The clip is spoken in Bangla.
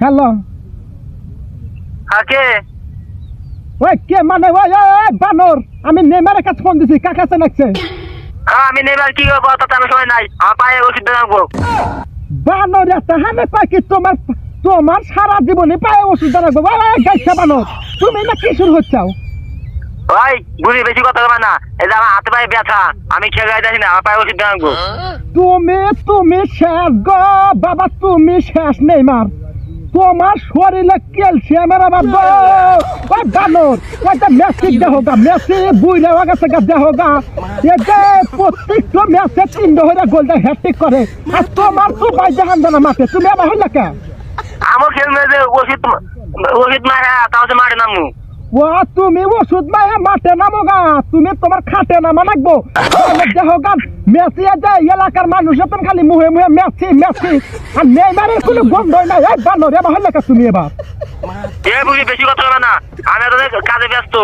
হ্যালো কে? ওই কে মানে ওই বানর আমি নেমারের কাছে ফোন দিছি কার কাছে লাগছে আমি নেবার কি করবো তাতে আমি সময় নাই আমার পায়ে ওষুধ রাখবো বানর একটা হানে পাই কি তোমার তোমার সারা জীবনে পায়ে ওষুধ রাখবো গাইছা বানর তুমি না কিশোর হচ্ছাও ভাই বুঝি বেশি কথা হবে না এই যে আমার হাতে পায়ে ব্যথা আমি খেয়ে যাচ্ছি না আমার পায়ে ওষুধ রাখবো তুমি তুমি শেষ গো বাবা তুমি শেষ নেইমার তোমার শরীরে ক্যালসিয়ামের অভাব গো ওই বানর ওইটা মেসি দেহগা মেসি বুইলে গেছে গা দেহগা এ যে প্রত্যেকটা ম্যাচে 3 ধরে গোল দেয় হ্যাট্রিক করে আর তোমার তো ভাই জাহান জানা মাঠে তুমি আবার হইলা কে আমার খেলবে যে ওষুধ ওষুধ মারা তাও যে মারে নামু ও তুমি ওষুধ মায়া মাঠে নামোগা তুমি তোমার খাটে নামা লাগবো দেহগা মেসি যে এলাকার মানুষ এখন খালি মুহে মুহে মেসি মেসি আর নেইমারের কোনো গন্ধই নাই এই বানর এবার হইলা কে তুমি এবার এ বুঝি বেশি কথা হবে না আমি তো কাজে ব্যস্ত